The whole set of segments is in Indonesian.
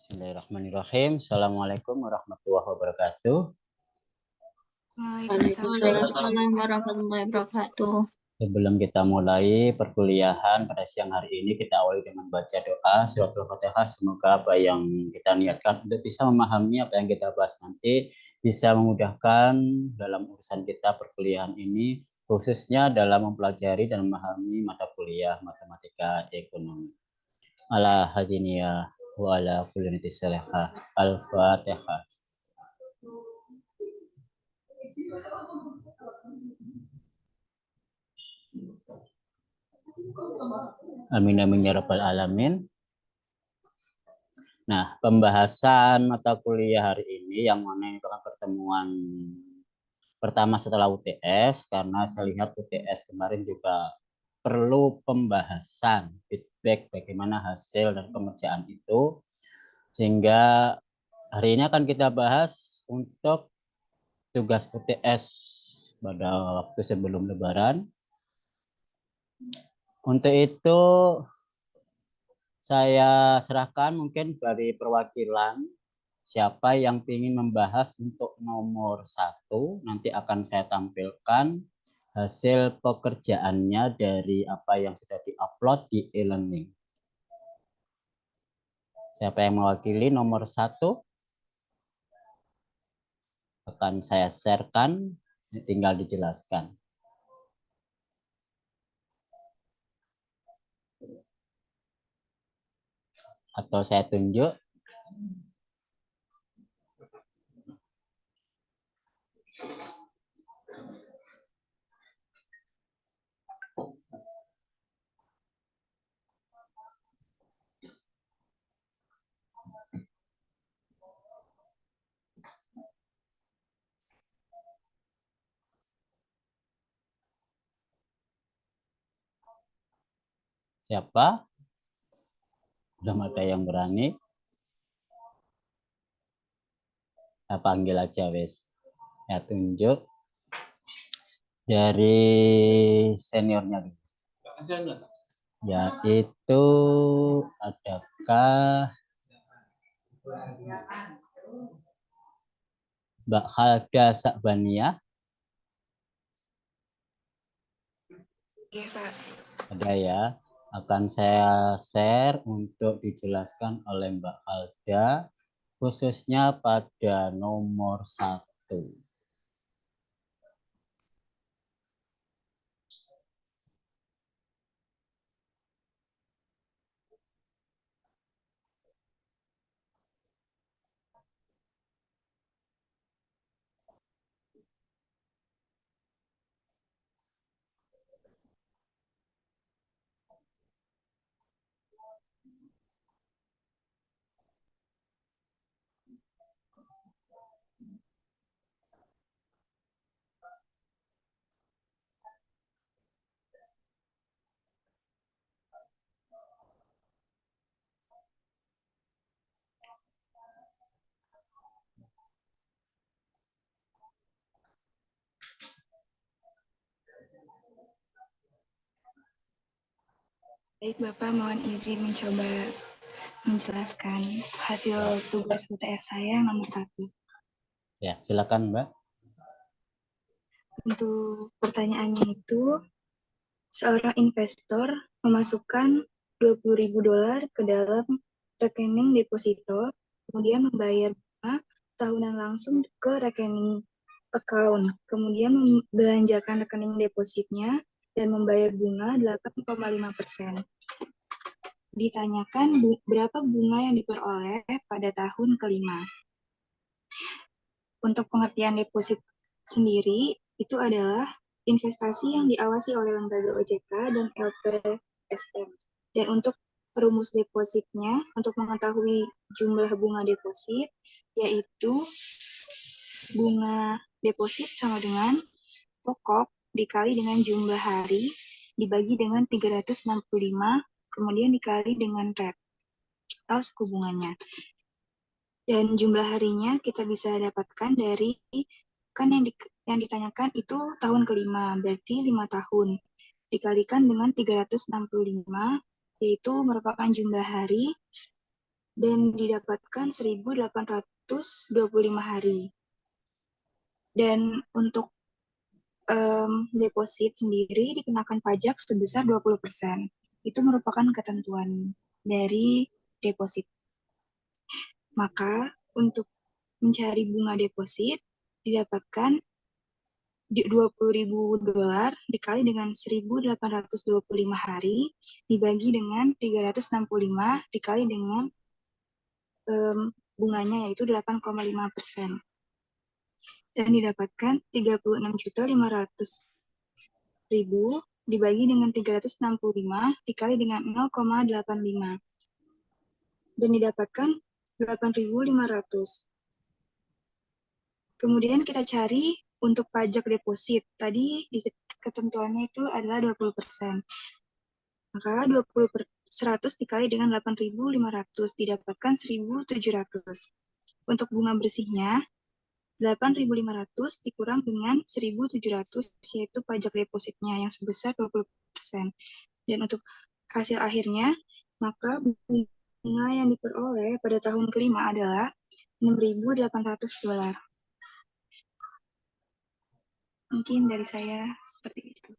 Bismillahirrahmanirrahim. Assalamualaikum warahmatullahi wabarakatuh. Waalaikumsalam warahmatullahi wabarakatuh. Sebelum kita mulai perkuliahan pada siang hari ini, kita awali dengan baca doa suratul Fatihah. Semoga apa yang kita niatkan untuk bisa memahami apa yang kita bahas nanti bisa memudahkan dalam urusan kita perkuliahan ini, khususnya dalam mempelajari dan memahami mata kuliah matematika ekonomi. Ala hadiniya wa ala kulli niti salihah. Al-Fatihah. Amin amin ya rabbal alamin. Nah, pembahasan mata kuliah hari ini yang mana merupakan pertemuan pertama setelah UTS, karena saya lihat UTS kemarin juga perlu pembahasan feedback bagaimana hasil dan pengerjaan itu, sehingga hari ini akan kita bahas untuk tugas UTS pada waktu sebelum Lebaran. Untuk itu saya serahkan mungkin dari perwakilan siapa yang ingin membahas untuk nomor 1, nanti akan saya tampilkan hasil pekerjaannya dari apa yang sudah diupload di e-learning. Siapa yang mewakili nomor 1? Akan saya sharekan, tinggal dijelaskan. Atau saya tunjuk. Siapa? Belum ada yang berani. Saya panggil aja wes. Saya tunjuk dari seniornya dulu. Yaitu adakah Mbak Halda Sakbania? Iya, Pak. Ada ya. Akan saya share untuk dijelaskan oleh Mbak Halda, khususnya pada nomor 1. Baik, Bapak, mohon izin mencoba menjelaskan hasil tugas UTS saya nomor 1. Ya, silakan Mbak. Untuk pertanyaannya itu, seorang investor memasukkan $20.000 ke dalam rekening deposito, kemudian membayar bunga tahunan langsung ke rekening account, kemudian membelanjakan rekening depositnya dan membayar bunga 8,5%. Ditanyakan berapa bunga yang diperoleh pada tahun kelima. Untuk pengertian deposit sendiri, itu adalah investasi yang diawasi oleh lembaga OJK dan LPSM. Dan untuk perumus depositnya, untuk mengetahui jumlah bunga deposit, yaitu bunga deposit sama dengan pokok dikali dengan jumlah hari, dibagi dengan 365, kemudian dikali dengan rate atau suku bunganya. Dan jumlah harinya kita bisa dapatkan dari, kan yang ditanyakan itu tahun kelima, berarti 5 tahun. Dikalikan dengan 365, yaitu merupakan jumlah hari dan didapatkan 1.825 hari. Dan untuk deposit sendiri dikenakan pajak sebesar 20%. Itu merupakan ketentuan dari deposit. Maka untuk mencari bunga deposit didapatkan $20.000 dikali dengan 1.825 hari dibagi dengan 365 dikali dengan bunganya yaitu 8,5%. Dan didapatkan 36.500.000 dibagi dengan 365 dikali dengan 0,85 dan didapatkan 8.500. Kemudian kita cari untuk pajak deposit. Tadi di ketentuannya itu adalah 20%. Maka 100 dikali dengan 8.500 didapatkan 1.700. Untuk bunga bersihnya 8.500 dikurang dengan 1.700 yaitu pajak depositnya yang sebesar 20%. Dan untuk hasil akhirnya maka bunga yang diperoleh pada tahun kelima adalah $6.800. Mungkin dari saya seperti itu.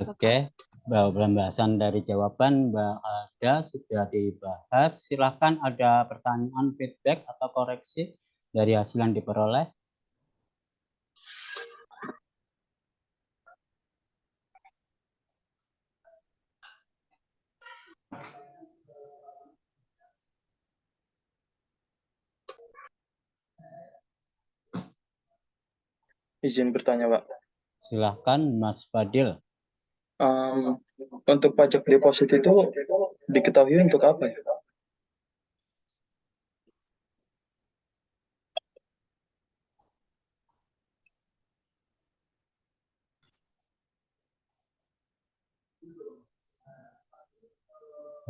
Oke, bahwa pembahasan dari jawaban Mbak Alda sudah dibahas. Silakan ada pertanyaan, feedback, atau koreksi dari hasil yang diperoleh. Izin bertanya, Pak. Silahkan Mas Fadil. Untuk pajak deposit itu diketahui untuk apa ya?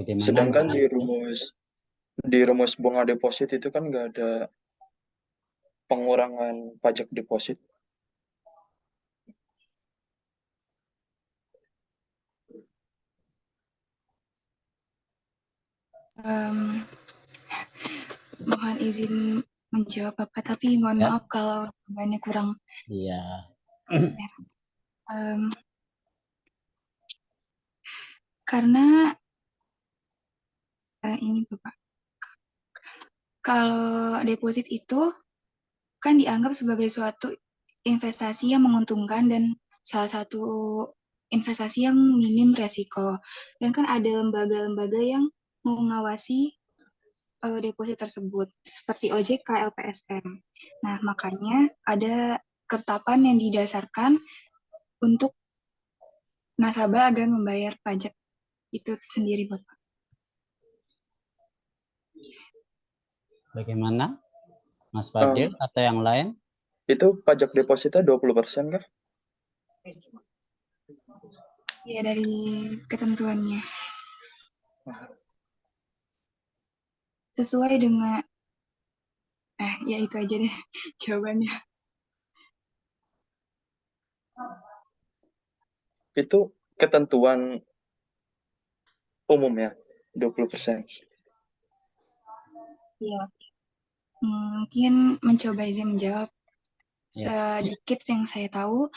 Bagaimana Sedangkan Mbak di rumus bunga deposit itu kan nggak ada pengurangan pajak deposit. Mohon izin menjawab Bapak, tapi mohon Ya. maaf kalau jawabannya kurang. Iya. Karena ini Bapak, kalau deposit itu kan dianggap sebagai suatu investasi yang menguntungkan dan salah satu investasi yang minim resiko. Dan kan ada lembaga-lembaga yang mengawasi deposit tersebut, seperti OJK, LPSM. Nah, makanya ada ketetapan yang didasarkan untuk nasabah agar membayar pajak itu sendiri, Bapak. Bagaimana Mas Fadil atau yang lain? Itu pajak depositnya 20% kah? Iya, dari ketentuannya. Sesuai dengan ya itu aja deh jawabannya. Itu ketentuan umum ya, 20%. Iya. Mungkin mencoba izin menjawab. Ya. Sedikit yang saya tahu,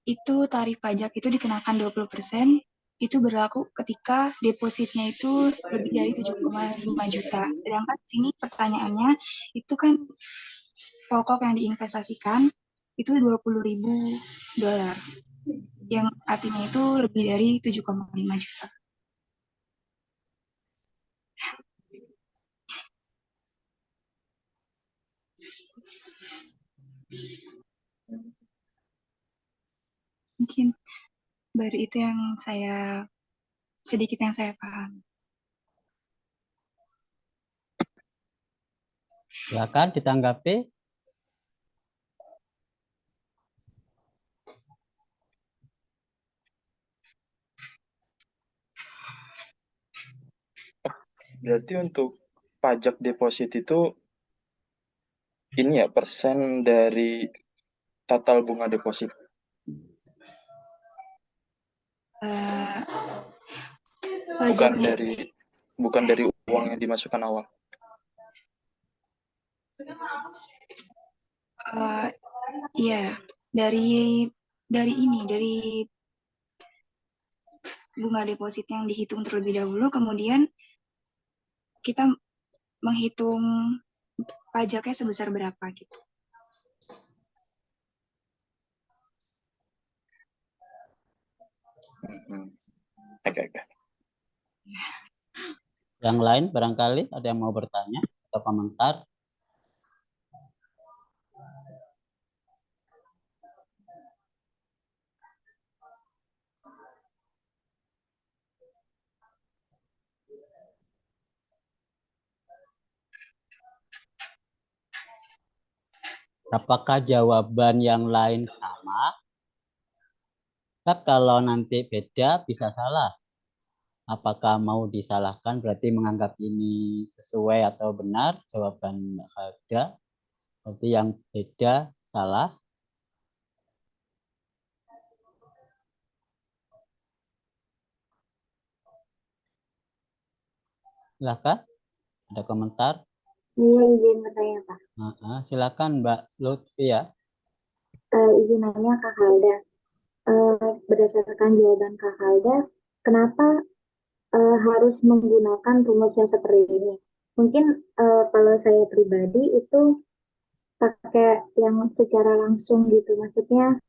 itu tarif pajak itu dikenakan 20%, itu berlaku ketika depositnya itu lebih dari 7,5 juta. Sedangkan sini pertanyaannya, itu kan pokok yang diinvestasikan itu $20.000, yang artinya itu lebih dari 7,5 juta. Mungkin baru itu yang sedikit yang saya paham. Silakan ditanggapi. Berarti untuk pajak deposit itu ini ya persen dari total bunga deposit. Bukan dari uang yang dimasukkan awal. Iya, dari bunga deposit yang dihitung terlebih dahulu, kemudian kita menghitung pajaknya sebesar berapa gitu. Oke, oke. Yang lain barangkali ada yang mau bertanya atau komentar? Apakah jawaban yang lain sama? Kan kalau nanti beda bisa salah. Apakah mau disalahkan berarti menganggap ini sesuai atau benar? Jawaban ada. Berarti yang beda salah. Silakan. Ada komentar? Iya, izin bertanya, Pak. Silakan Mbak Lutfi ya. Izin nanya Kak Halda. Berdasarkan jawaban Kak Halda, kenapa harus menggunakan rumus yang seperti ini? Mungkin kalau saya pribadi itu pakai yang secara langsung gitu. Maksudnya